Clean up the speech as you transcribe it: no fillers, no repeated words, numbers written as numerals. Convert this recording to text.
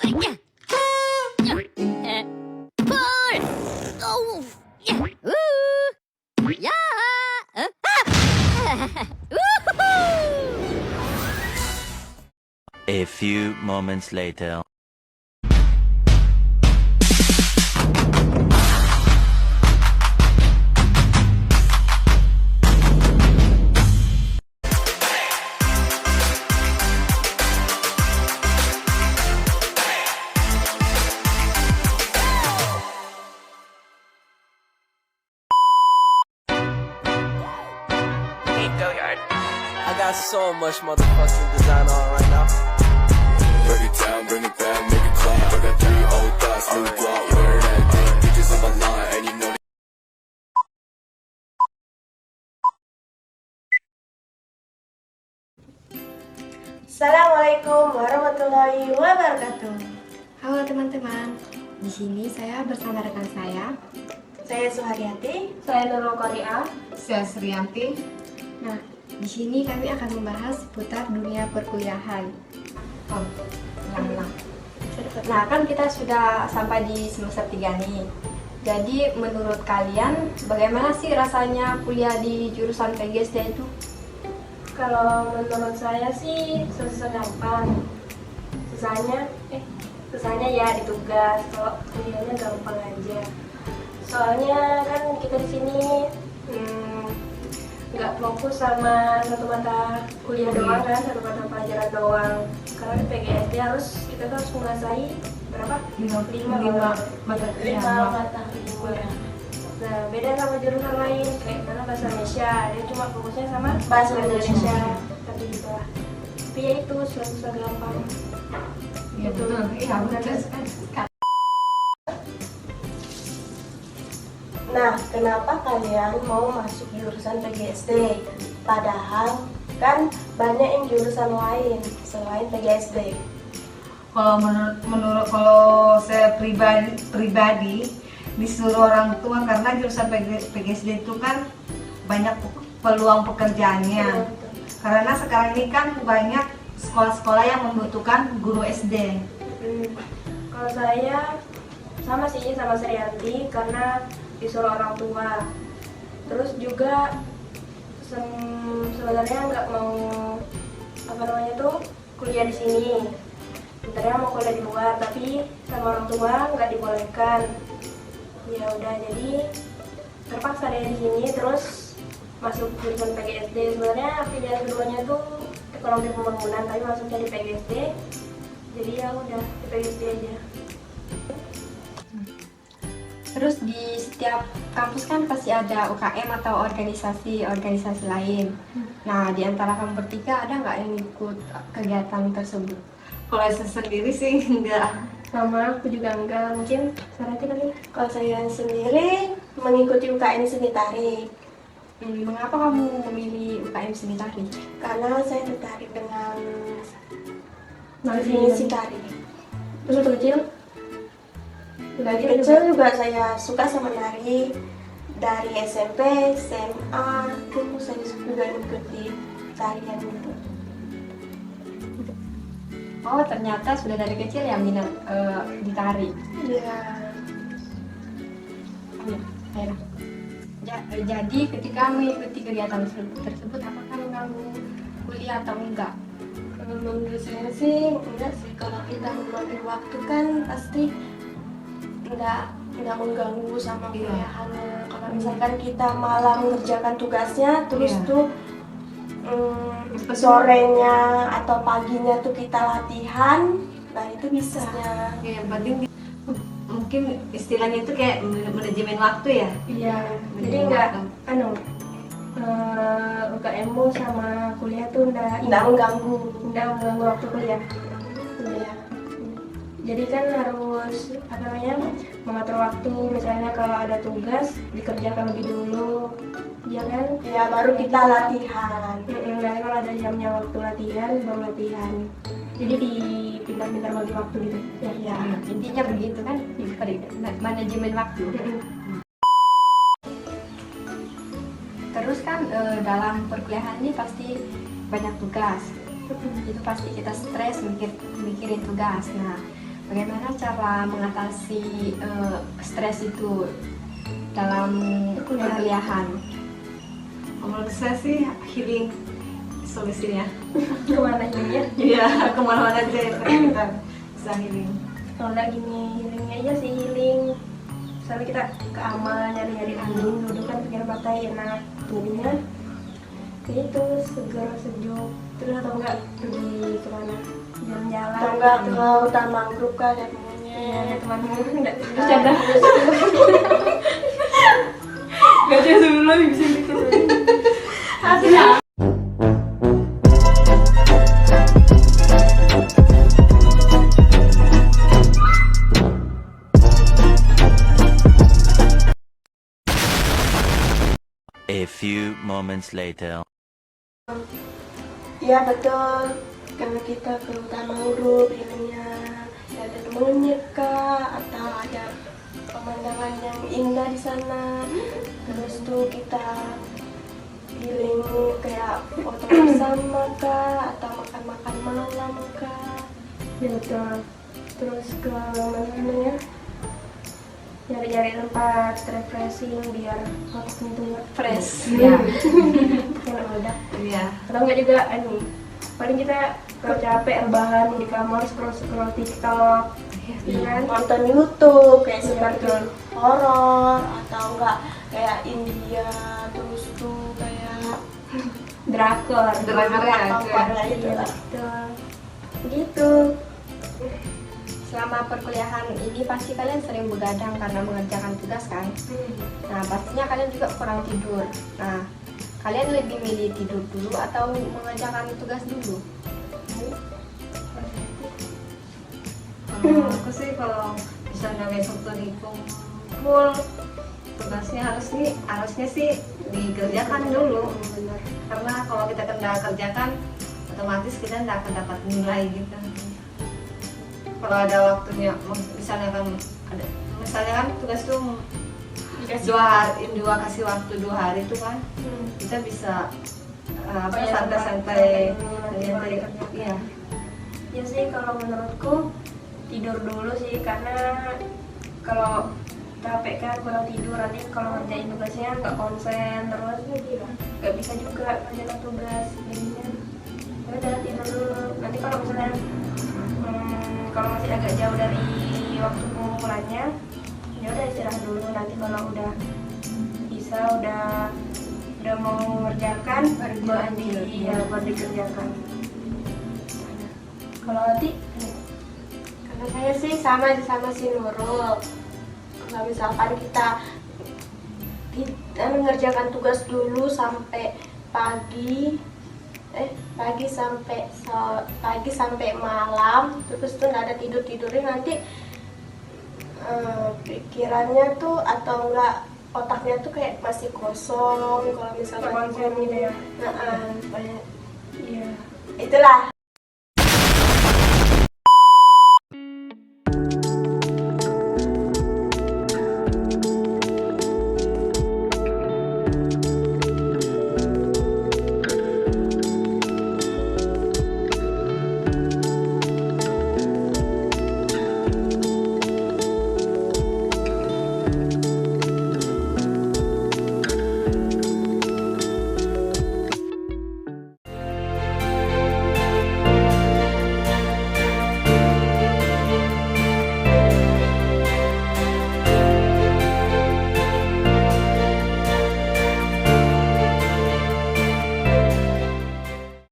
A few moments later. I got so much motherfucking design on right now. Break it down, bring it back, make it clap. I got 3 old thoughts, new block, where that thing. Bitches on my line, and you know Assalamualaikum warahmatullahi wabarakatuh. Halo teman-teman, di sini saya bersama rekan saya. Saya Suharyati. Saya Nurul Korea. Saya Sriyanti. Nah, di sini kami akan membahas seputar dunia perkuliahan. Ulang-ulang. Nah, kan kita sudah sampai di semester 3 nih. Jadi menurut kalian, bagaimana sih rasanya kuliah di jurusan PGSD itu? Kalau menurut saya sih susah gampang. Susahnya ya di tugas. Kalau kuliahnya gampang aja. Soalnya kan kita di sini nggak fokus sama satu mata kuliah doang kan, satu mata pelajaran doang. Karena di PGSD kita harus menguasai berapa? 5 mata kuliah. Nah, beda sama jurusan lain, kayak karena bahasa Indonesia, dia cuma fokusnya sama bahasa Indonesia. Tapi gitu lah. Tapi ya itu susah gampang. Iya betul. Iya betul. Nah, kenapa kalian mau masuk jurusan PGSD? Padahal kan banyak yang jurusan lain selain PGSD. Kalau saya pribadi disuruh orang tua, karena jurusan PGSD itu kan banyak peluang pekerjaannya. Karena sekarang ini kan banyak sekolah-sekolah yang membutuhkan guru SD. Kalau saya sama sih sama Sriyanti, karena disuruh orang tua. Terus juga sebenarnya nggak mau kuliah di sini. Sebenarnya mau kuliah di luar, tapi sama orang tua nggak dibolehkan. Ya udah, jadi terpaksa deh di sini, terus masuk jurusan PGSD. Sebenarnya pilihan keduanya tuh ekonomi pembangunan, tapi masuknya di PGSD. Jadi ya udah di PGSD aja. Terus di setiap kampus kan pasti ada UKM atau organisasi lain. Nah, di antara kamu bertiga ada nggak yang ikut kegiatan tersebut? Kalau saya sendiri sih enggak. Sama aku juga enggak, mungkin Sarati kali. Kalau saya sendiri mengikuti UKM seni tari. Mengapa kamu memilih UKM seni tari? Karena saya tertarik dengan definisi tari. Terus waktu kecil? Dari kecil juga saya suka sama nari. Dari SMP, SMA, itu saya juga mengikuti tarian gitu. Oh, ternyata sudah dari kecil ya minat di tari. Iya. Jadi ketika mengikuti kegiatan tersebut, apakah mengganggu kuliah atau enggak? Menurut saya sih enggak sih. Kalau kita membagi waktu kan pasti enggak mengganggu sama kuliahannya. Kalau misalkan kita malam mengerjakan tugasnya, terus tuh sorenya atau paginya tuh kita latihan, nah itu bisa. Yang penting mungkin istilahnya itu kayak manajemen waktu ya. Iya. Jadi enggak UKMmu sama kuliah tuh enggak mengganggu waktu kuliah. Iya. Jadi kan harus mengatur waktu, misalnya kalau ada tugas dikerjakan lebih dulu, ya kan? Ya baru kita latihan. Nanti kalau ada jamnya waktu latihan, baru latihan. Jadi dipintar-pintar bagi waktu gitu. Ya. Intinya begitu kan, manajemen waktu. Terus kan dalam perkuliahan ini pasti banyak tugas. Itu pasti kita stres mikirin tugas. Nah, Bagaimana cara mengatasi stres itu dalam perkuliahan? Menurut saya sih healing solusinya. Kemana ya? Iya, kemana-mana aja ya, kita bisa healing. Kalau nggak gini, healing aja sih healing. Misalnya kita ke amal, nyari-nyari angin, duduk kan pikir batai enak. Jadinya itu segar sejuk. Terus atau enggak pergi kemana? Jalan-jalan. Atau enggak ke hutan mangrove kan ya temennya. Iya, ada teman-teman enggak bercanda. Enggak ada sebelum bisa gitu. A few moments later. Iya betul. Karena kita ke hutan mangrove ininya ada temennya kak, atau ada pemandangan yang indah di sana. Terus tuh kita healing kayak foto bersama kak, atau makan-makan malam kak. Ya betul. Terus ke mana namanya? Nyari-nyari tempat refreshing biar otaknya tuh nggak Fresh. Iya. yang udah. Iya. Atau enggak juga paling kita kalau capek rebahan di kamar scroll TikTok, iya kan? Nonton YouTube kayak Iya, seperti betul. horor atau enggak kayak India, terus tuh kayak Drakor. Drakor ya, apa gitu Iya, lah. betul. Gitu. Selama perkuliahan ini pasti kalian sering begadang karena mengerjakan tugas kan? Nah, pastinya kalian juga kurang tidur. Nah, kalian lebih milih tidur dulu atau mengerjakan tugas dulu? Kalau aku sih kalau misalnya besok tuh dikumpul tugasnya harusnya sih dikerjakan dulu. Benar. Karena kalau kita nggak kerjakan otomatis kita nggak akan dapat nilai gitu. Kalau ada waktunya, misalnya kan tugas tuh kasih waktu 2 hari tuh kan, kita bisa santai-santai. Iya. Ya sih kalau menurutku tidur dulu sih, karena kalau capek kan kurang tidur nanti kalau ngerjain tugasnya nggak konsen, terus nggak bisa juga ngerjain tugas. Jadinya ya udah tidur dulu. Nanti kalau misalnya kalau masih agak jauh dari waktu pengumpulannya, ya udah istirahat dulu. Nanti kalau udah bisa udah mau mengerjakan baru dikerjakan. Kalau nanti Kalau saya sih sama si Nurul. Kalau misalkan kita mengerjakan tugas dulu sampai pagi sampai malam, terus tuh nggak ada tidurnya, nanti pikirannya tuh atau enggak otaknya tuh kayak masih kosong. Kalau misalkan konsen gitu ya. iya itulah.